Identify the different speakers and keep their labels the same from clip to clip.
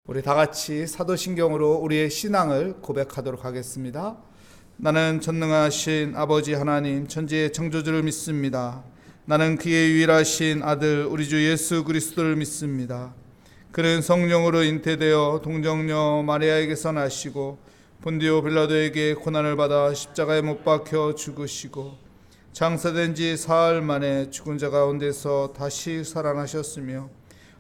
Speaker 1: 우리 다 같이 사도신경으로 우리의 신앙을 고백하도록 하겠습니다. 나는 전능하신 아버지 하나님 천지의 창조주를 믿습니다. 나는 그의 유일하신 아들 우리 주 예수 그리스도를 믿습니다. 그는 성령으로 잉태되어 동정녀 마리아에게서 나시고 본디오 빌라도에게 고난을 받아 십자가에 못 박혀 죽으시고 장사된 지 사흘 만에 죽은 자 가운데서 다시 살아나셨으며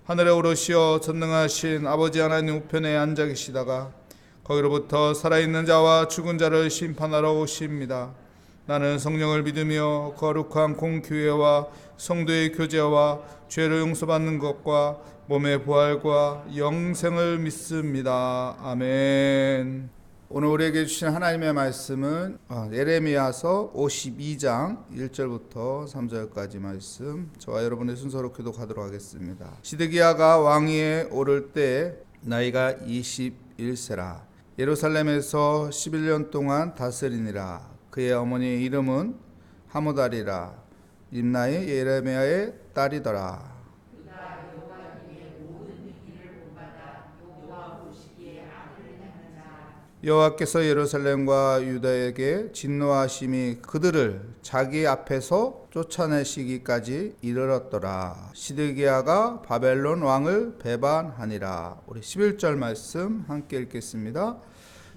Speaker 1: 하늘에 오르시어 전능하신 아버지 하나님 우편에 앉아 계시다가 거기로부터 살아있는 자와 죽은 자를 심판하러 오십니다. 나는 성령을 믿으며 거룩한 공교회와 성도의 교제와 죄를 용서받는 것과 몸의 부활과 영생을 믿습니다. 아멘. 오늘 우리에게 주신 하나님의 말씀은 예레미야서 52장 1절부터 3절까지 말씀, 저와 여러분의 순서로 교독하도록 하겠습니다. 시드기야가 왕위에 오를 때 나이가 21세라 예루살렘에서 11년 동안 다스리니라. 그의 어머니의 이름은 하무달이라 림나의 예레미야의 딸이더라. 여호와께서 예루살렘과 유다에게 진노하심이 그들을 자기 앞에서 쫓아내시기까지 이르렀더라. 시드기야가 바벨론 왕을 배반하니라. 우리 11절 말씀 함께 읽겠습니다.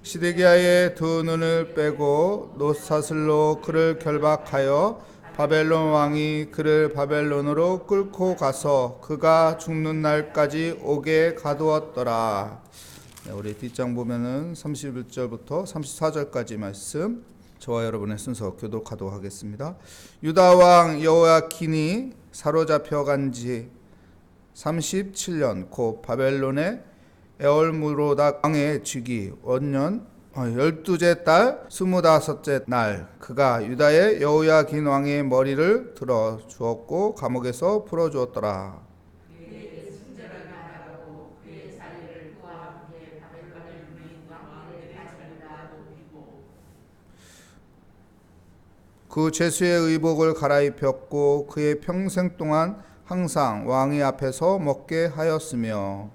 Speaker 1: 시드기야의 두 눈을 빼고 놋사슬로 그를 결박하여 바벨론 왕이 그를 바벨론으로 끌고 가서 그가 죽는 날까지 옥에 가두었더라. 우리 뒷장 보면은 31절부터 34절까지 말씀, 저와 여러분의 순서 교독하도록 하겠습니다. 유다 왕 여호야킨이 사로잡혀 간 지 37년 곧 바벨론의 에올무로닥 왕의 즉위 원년 12째 달 25째 날 그가 유다의 여호야킨 왕의 머리를 들어 주었고 감옥에서 풀어 주었더라. 그 죄수의 의복을 갈아입혔고 그의 평생 동안 항상 왕의 앞에서 먹게 하였으며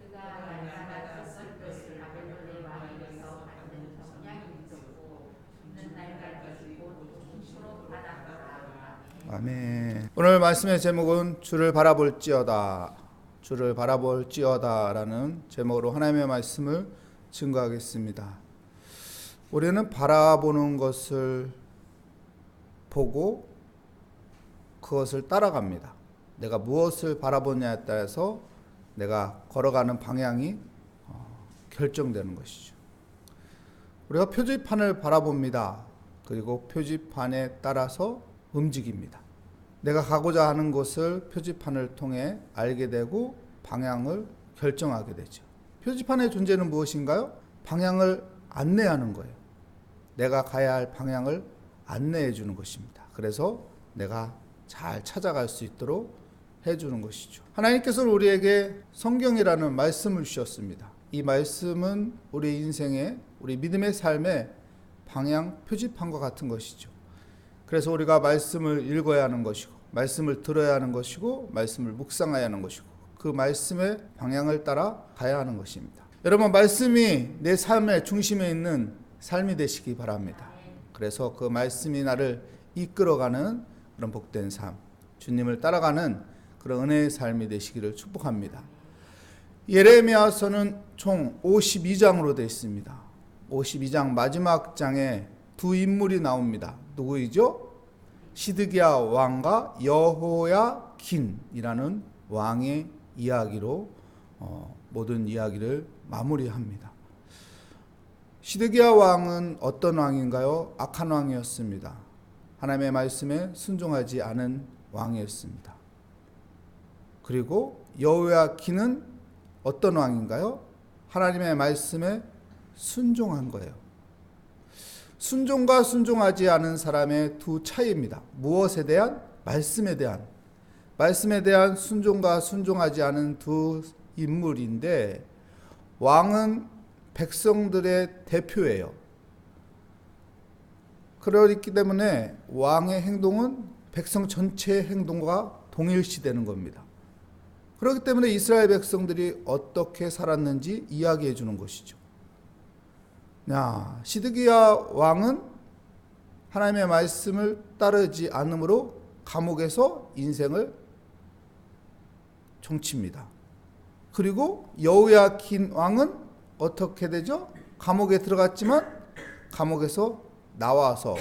Speaker 1: 아멘. 오늘 말씀의 제목은 주를 바라볼지어다. 주를 바라볼지어다라는 제목으로 하나님의 말씀을 증거하겠습니다. 우리는 바라보는 것을 보고 그것을 따라갑니다. 내가 무엇을 바라보냐에 따라서 내가 걸어가는 방향이 결정되는 것이죠. 우리가 표지판을 바라봅니다. 그리고 표지판에 따라서 움직입니다. 내가 가고자 하는 곳을 표지판을 통해 알게 되고 방향을 결정하게 되죠. 표지판의 존재는 무엇인가요? 방향을 안내하는 거예요. 내가 가야 할 방향을 안내해 주는 것입니다. 그래서 내가 잘 찾아갈 수 있도록 해주는 것이죠. 하나님께서는 우리에게 성경이라는 말씀을 주셨습니다. 이 말씀은 우리 인생의, 우리 믿음의 삶의 방향 표지판과 같은 것이죠. 그래서 우리가 말씀을 읽어야 하는 것이고, 말씀을 들어야 하는 것이고, 말씀을 묵상해야 하는 것이고, 그 말씀의 방향을 따라 가야 하는 것입니다. 여러분, 말씀이 내 삶의 중심에 있는 삶이 되시기 바랍니다. 그래서 그 말씀이 나를 이끌어가는 그런 복된 삶, 주님을 따라가는 그런 은혜의 삶이 되시기를 축복합니다. 예레미야서는 총 52장으로 되어 있습니다. 52장 마지막 장에 두 인물이 나옵니다. 누구이죠? 시드기야 왕과 여호야킨이라는 왕의 이야기로 모든 이야기를 마무리합니다. 시드기야 왕은 어떤 왕인가요? 악한 왕이었습니다. 하나님의 말씀에 순종하지 않은 왕이었습니다. 그리고 여호야킨은 어떤 왕인가요? 하나님의 말씀에 순종한 거예요. 순종과 순종하지 않은 사람의 두 차이입니다. 무엇에 대한? 말씀에 대한. 말씀에 대한 순종과 순종하지 않은 두 인물인데, 왕은 백성들의 대표예요. 그렇기 때문에 왕의 행동은 백성 전체의 행동과 동일시되는 겁니다. 그렇기 때문에 이스라엘 백성들이 어떻게 살았는지 이야기해 주는 것이죠. 시드기야 왕은 하나님의 말씀을 따르지 않으므로 감옥에서 인생을 종칩니다. 그리고 여호야킨 왕은 어떻게 되죠? 감옥에 들어갔지만 감옥에서 나와서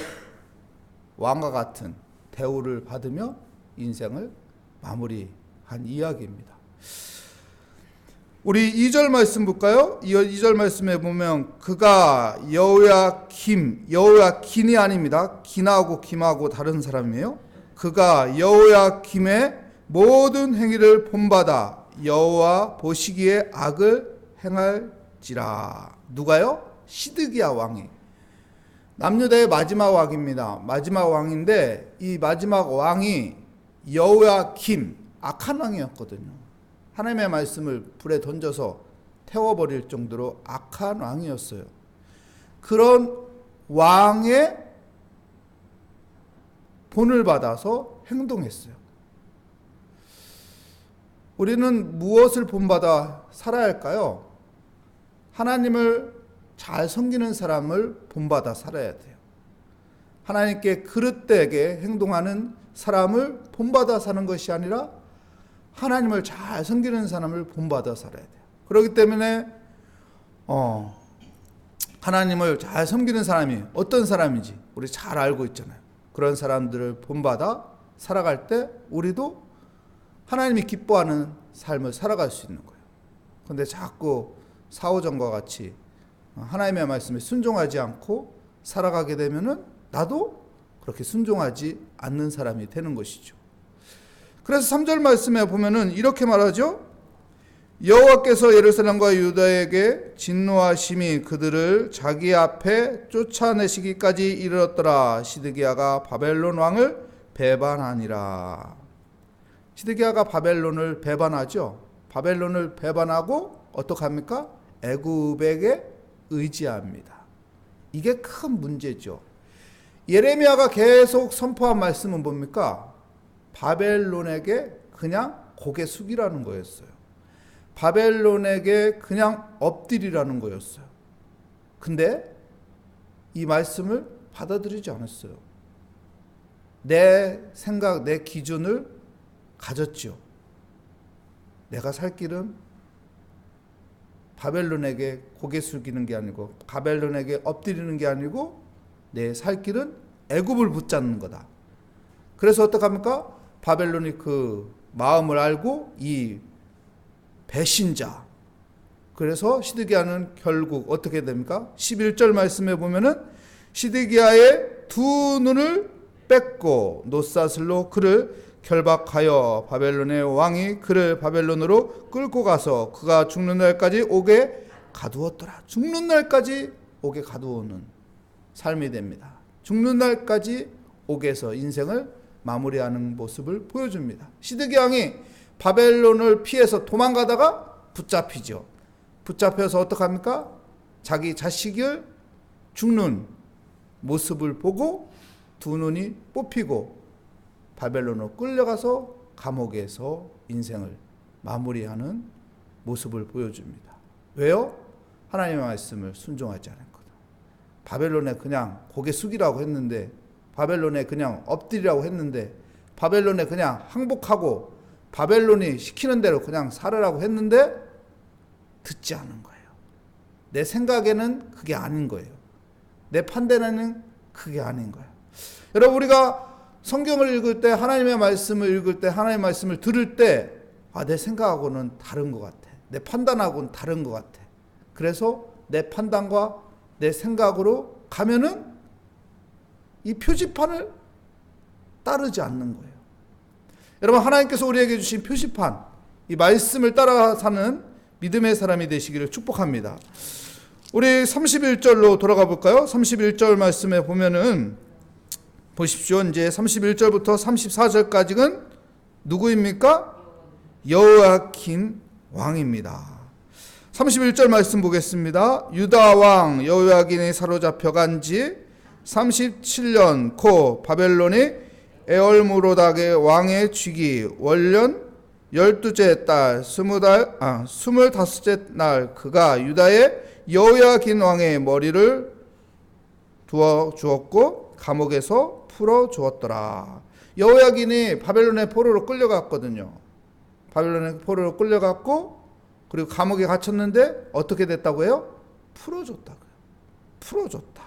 Speaker 1: 왕과 같은 대우를 받으며 인생을 마무리한 이야기입니다. 우리 2절 말씀 볼까요? 2절 말씀에 보면 그가 여호야긴이 아닙니다. 긴하고 김하고 다른 사람이에요. 그가 여호야김의 모든 행위를 본받아 여호와 보시기에 악을 행할지라. 누가요? 시드기야 왕이. 남유다의 마지막 왕입니다. 마지막 왕인데 이 마지막 왕이 여호야김, 악한 왕이었거든요. 하나님의 말씀을 불에 던져서 태워버릴 정도로 악한 왕이었어요. 그런 왕의 본을 받아서 행동했어요. 우리는 무엇을 본받아 살아야 할까요? 하나님을 잘 섬기는 사람을 본받아 살아야 돼요. 하나님께 그릇되게 행동하는 사람을 본받아 사는 것이 아니라 하나님을 잘 섬기는 사람을 본받아 살아야 돼요. 그렇기 때문에 하나님을 잘 섬기는 사람이 어떤 사람인지 우리 잘 알고 있잖아요. 그런 사람들을 본받아 살아갈 때 우리도 하나님이 기뻐하는 삶을 살아갈 수 있는 거예요. 그런데 자꾸 사오정과 같이 하나님의 말씀에 순종하지 않고 살아가게 되면은 나도 그렇게 순종하지 않는 사람이 되는 것이죠. 그래서 3절 말씀에 보면은 이렇게 말하죠. 여호와께서 예루살렘과 유다에게 진노하심이 그들을 자기 앞에 쫓아내시기까지 이르렀더라. 시드기야가 바벨론 왕을 배반하니라. 시드기야가 바벨론을 배반하죠. 바벨론을 배반하고 어떡합니까? 애굽에게 의지합니다. 이게 큰 문제죠. 예레미야가 계속 선포한 말씀은 뭡니까? 바벨론에게 그냥 고개 숙이라는 거였어요. 바벨론에게 그냥 엎드리라는 거였어요. 근데 이 말씀을 받아들이지 않았어요. 내 생각, 내 기준을 가졌죠. 내가 살 길은 바벨론에게 고개 숙이는 게 아니고 바벨론에게 엎드리는 게 아니고 내 살 길은 애굽을 붙잡는 거다. 그래서 어떡합니까? 바벨론이 그 마음을 알고 이 배신자, 그래서 시드기야는 결국 어떻게 됩니까? 11절 말씀에 보면은 시드기야의 두 눈을 뺏고 놋사슬로 그를 결박하여 바벨론의 왕이 그를 바벨론으로 끌고 가서 그가 죽는 날까지 옥에 가두었더라. 죽는 날까지 옥에 가두는 삶이 됩니다. 죽는 날까지 옥에서 인생을 마무리하는 모습을 보여줍니다. 시드기야 왕이 바벨론을 피해서 도망가다가 붙잡히죠. 붙잡혀서 어떡합니까? 자기 자식을 죽는 모습을 보고 두 눈이 뽑히고 바벨론으로 끌려가서 감옥에서 인생을 마무리하는 모습을 보여줍니다. 왜요? 하나님의 말씀을 순종하지 않은 거다. 바벨론에 그냥 고개 숙이라고 했는데, 바벨론에 그냥 엎드리라고 했는데, 바벨론에 그냥 항복하고 바벨론이 시키는 대로 그냥 살으라고 했는데 듣지 않은 거예요. 내 생각에는 그게 아닌 거예요. 내 판단에는 그게 아닌 거예요. 여러분, 우리가 성경을 읽을 때, 하나님의 말씀을 읽을 때, 하나님의 말씀을 들을 때, 내 생각하고는 다른 것 같아. 내 판단하고는 다른 것 같아. 그래서 내 판단과 내 생각으로 가면은 이 표지판을 따르지 않는 거예요. 여러분, 하나님께서 우리에게 주신 표지판, 이 말씀을 따라 사는 믿음의 사람이 되시기를 축복합니다. 우리 31절로 돌아가 볼까요? 31절 말씀에 보면은 보십시오. 이제 31절부터 34절까지는 누구입니까? 여호야킨 왕입니다. 31절 말씀 보겠습니다. 유다 왕 여호야긴이 사로잡혀간 지 37년 코 바벨론이 에얼무로닥의 왕의 쥐기 월년 12째 달 25째 날 그가 유다의 여호야긴 왕의 머리를 두어 주었고 감옥에서 풀어 주었더라. 여호야긴이 바벨론의 포로로 끌려갔거든요. 바벨론의 포로로 끌려갔고 그리고 감옥에 갇혔는데 어떻게 됐다고 해요? 풀어줬다고요. 풀어줬다.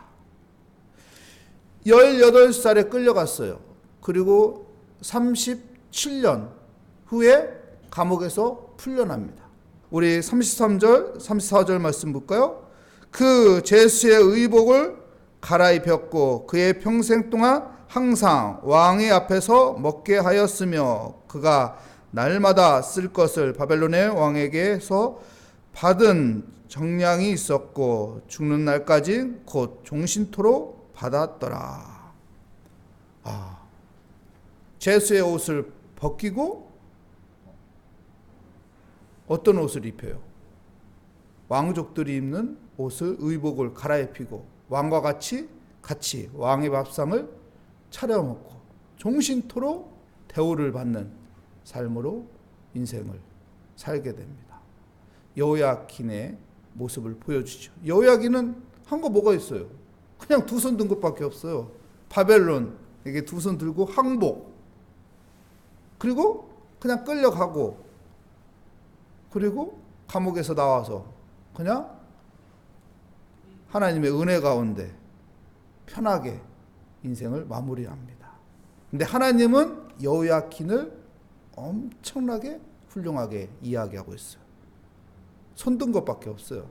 Speaker 1: 18살에 끌려갔어요. 그리고 37년 후에 감옥에서 풀려납니다. 우리 33절, 34절 말씀 볼까요? 그 제수의 의복을 갈아입혔고 그의 평생 동안 항상 왕의 앞에서 먹게 하였으며 그가 날마다 쓸 것을 바벨론의 왕에게서 받은 정량이 있었고 죽는 날까지 곧 종신토로 받았더라. 제수의 옷을 벗기고 어떤 옷을 입혀요? 왕족들이 입는 옷을 의복을 갈아입히고 왕과 같이 왕의 밥상을 차려 먹고 종신토로 대우를 받는 삶으로 인생을 살게 됩니다. 여호야긴의 모습을 보여주죠. 여호야긴은 한 거 뭐가 있어요? 그냥 두 손 든 것밖에 없어요. 바벨론에게 두 손 들고 항복, 그리고 그냥 끌려가고, 그리고 감옥에서 나와서 그냥 하나님의 은혜 가운데 편하게 인생을 마무리합니다. 근데 하나님은 여호야긴을 엄청나게 훌륭하게 이야기하고 있어요. 손든 것밖에 없어요.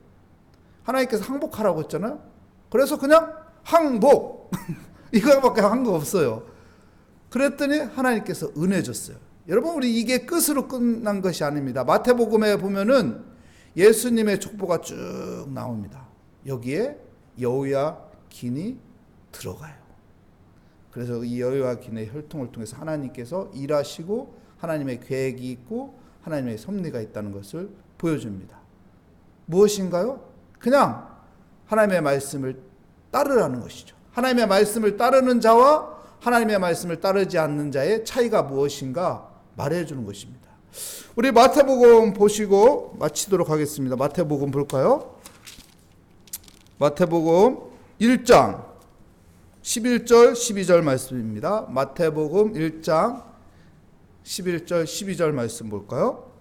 Speaker 1: 하나님께서 항복하라고 했잖아요. 그래서 그냥 항복 이거밖에 한 거 없어요. 그랬더니 하나님께서 은혜 줬어요. 여러분, 우리 이게 끝으로 끝난 것이 아닙니다. 마태복음에 보면은 예수님의 족보가 쭉 나옵니다. 여기에 여호야긴이 들어가요. 그래서 이 여호야긴의 혈통을 통해서 하나님께서 일하시고 하나님의 계획이 있고 하나님의 섭리가 있다는 것을 보여줍니다. 무엇인가요? 그냥 하나님의 말씀을 따르라는 것이죠. 하나님의 말씀을 따르는 자와 하나님의 말씀을 따르지 않는 자의 차이가 무엇인가 말해주는 것입니다. 우리 마태복음 보시고 마치도록 하겠습니다. 마태복음 볼까요? 마태복음 1장 11절 12절 말씀입니다. 마태복음 1장 11절 12절 말씀 볼까요?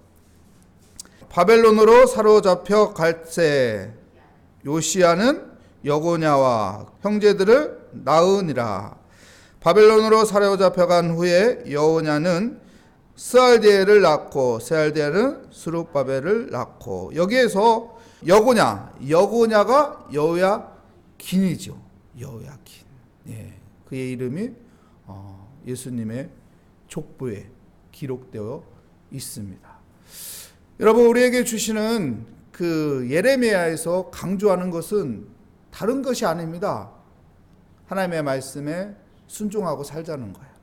Speaker 1: 바벨론으로 사로잡혀 갈새 요시야는 여고냐와 형제들을 낳으니라. 바벨론으로 사로잡혀간 후에 여호냐는 스알디엘을 낳고 스알디엘은 스룹바벨을 낳고, 여기에서 여고냐가 여호야긴이죠. 여호야긴. 예, 그의 이름이 예수님의 족보에 기록되어 있습니다. 여러분, 우리에게 주시는 그 예레미야에서 강조하는 것은 다른 것이 아닙니다. 하나님의 말씀에 순종하고 살자는 거예요.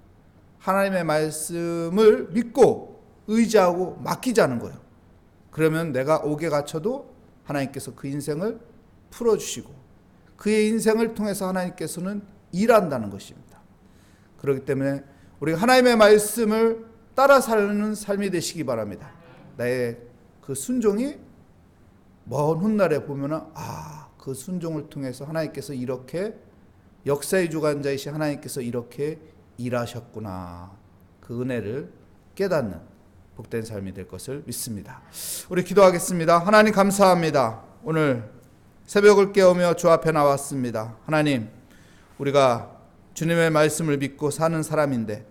Speaker 1: 하나님의 말씀을 믿고 의지하고 맡기자는 거예요. 그러면 내가 옥에 갇혀도 하나님께서 그 인생을 풀어주시고 그의 인생을 통해서 하나님께서는 일한다는 것입니다. 그렇기 때문에 우리가 하나님의 말씀을 따라 사는 삶이 되시기 바랍니다. 나의 그 순종이 먼 훗날에 보면은 그 순종을 통해서 하나님께서 이렇게 역사의 주관자이신 하나님께서 이렇게 일하셨구나, 그 은혜를 깨닫는 복된 삶이 될 것을 믿습니다. 우리 기도하겠습니다. 하나님 감사합니다. 오늘 새벽을 깨우며 주 앞에 나왔습니다. 하나님, 우리가 주님의 말씀을 믿고 사는 사람인데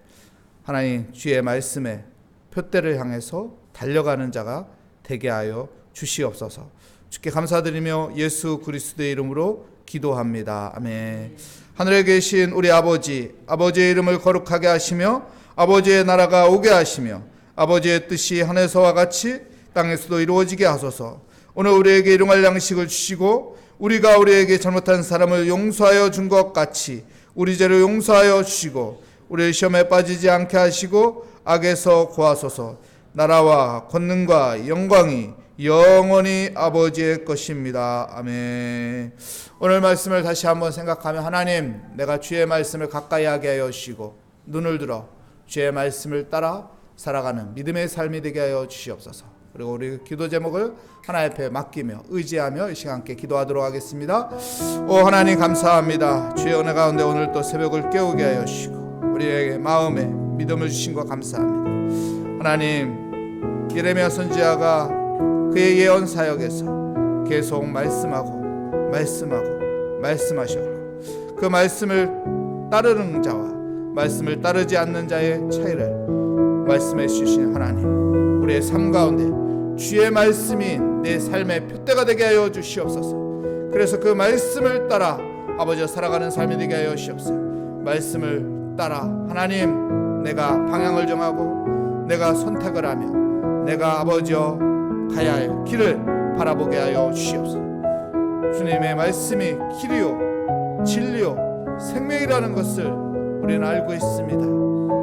Speaker 1: 하나님, 주의 말씀에 표대를 향해서 달려가는 자가 되게 하여 주시옵소서. 주께 감사드리며 예수 그리스도의 이름으로 기도합니다. 아멘. 하늘에 계신 우리 아버지, 아버지의 이름을 거룩하게 하시며 아버지의 나라가 오게 하시며 아버지의 뜻이 하늘에서와 같이 땅에서도 이루어지게 하소서. 오늘 우리에게 일용할 양식을 주시고 우리가 우리에게 잘못한 사람을 용서하여 준 것 같이 우리 죄를 용서하여 주시고 우리를 시험에 빠지지 않게 하시고 악에서 구하소서. 나라와 권능과 영광이 영원히 아버지의 것입니다. 아멘. 오늘 말씀을 다시 한번 생각하며, 하나님, 내가 주의 말씀을 가까이 하게 하여 주시고 눈을 들어 주의 말씀을 따라 살아가는 믿음의 삶이 되게 하여 주시옵소서. 그리고 우리 기도 제목을 하나님 앞에 맡기며 의지하며 이 시간 함께 기도하도록 하겠습니다. 오 하나님 감사합니다. 주의 은혜 가운데 오늘 또 새벽을 깨우게 하여 주시고 우리에게 마음에 믿음을 주신 것 감사합니다. 하나님 예레미야 선지자가 그의 예언 사역에서 계속 말씀하셨고 그 말씀을 따르는 자와 말씀을 따르지 않는 자의 차이를 말씀해 주신 하나님, 우리의 삶 가운데 주의 말씀이 내 삶의 표대가 되게 하여 주시옵소서. 그래서 그 말씀을 따라 아버지와 살아가는 삶이 되게 하여 주시옵소서. 말씀을 따라 하나님 내가 방향을 정하고 내가 선택을 하며 내가 아버지와 가야 할 길을 바라보게 하여 주시옵소서. 주님의 말씀이 길이요 진리요 생명이라는 것을 우리는 알고 있습니다.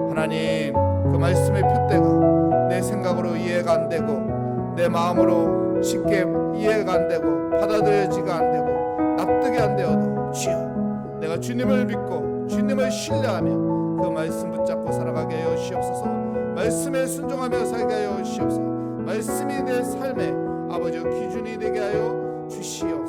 Speaker 1: 하나님 그 말씀의 표대가 내 생각으로 이해가 안 되고 내 마음으로 쉽게 이해가 안 되고 받아들여지가 안 되고 납득이 안 되어도 주여 내가 주님을 믿고 주님을 신뢰하며 그 말씀 붙잡고 살아가게 하여 주시옵소서. 말씀에 순종하며 살게 하여 주시옵소서. 말씀이 내 삶의 아버지 기준이 되게 하여 주시옵소서.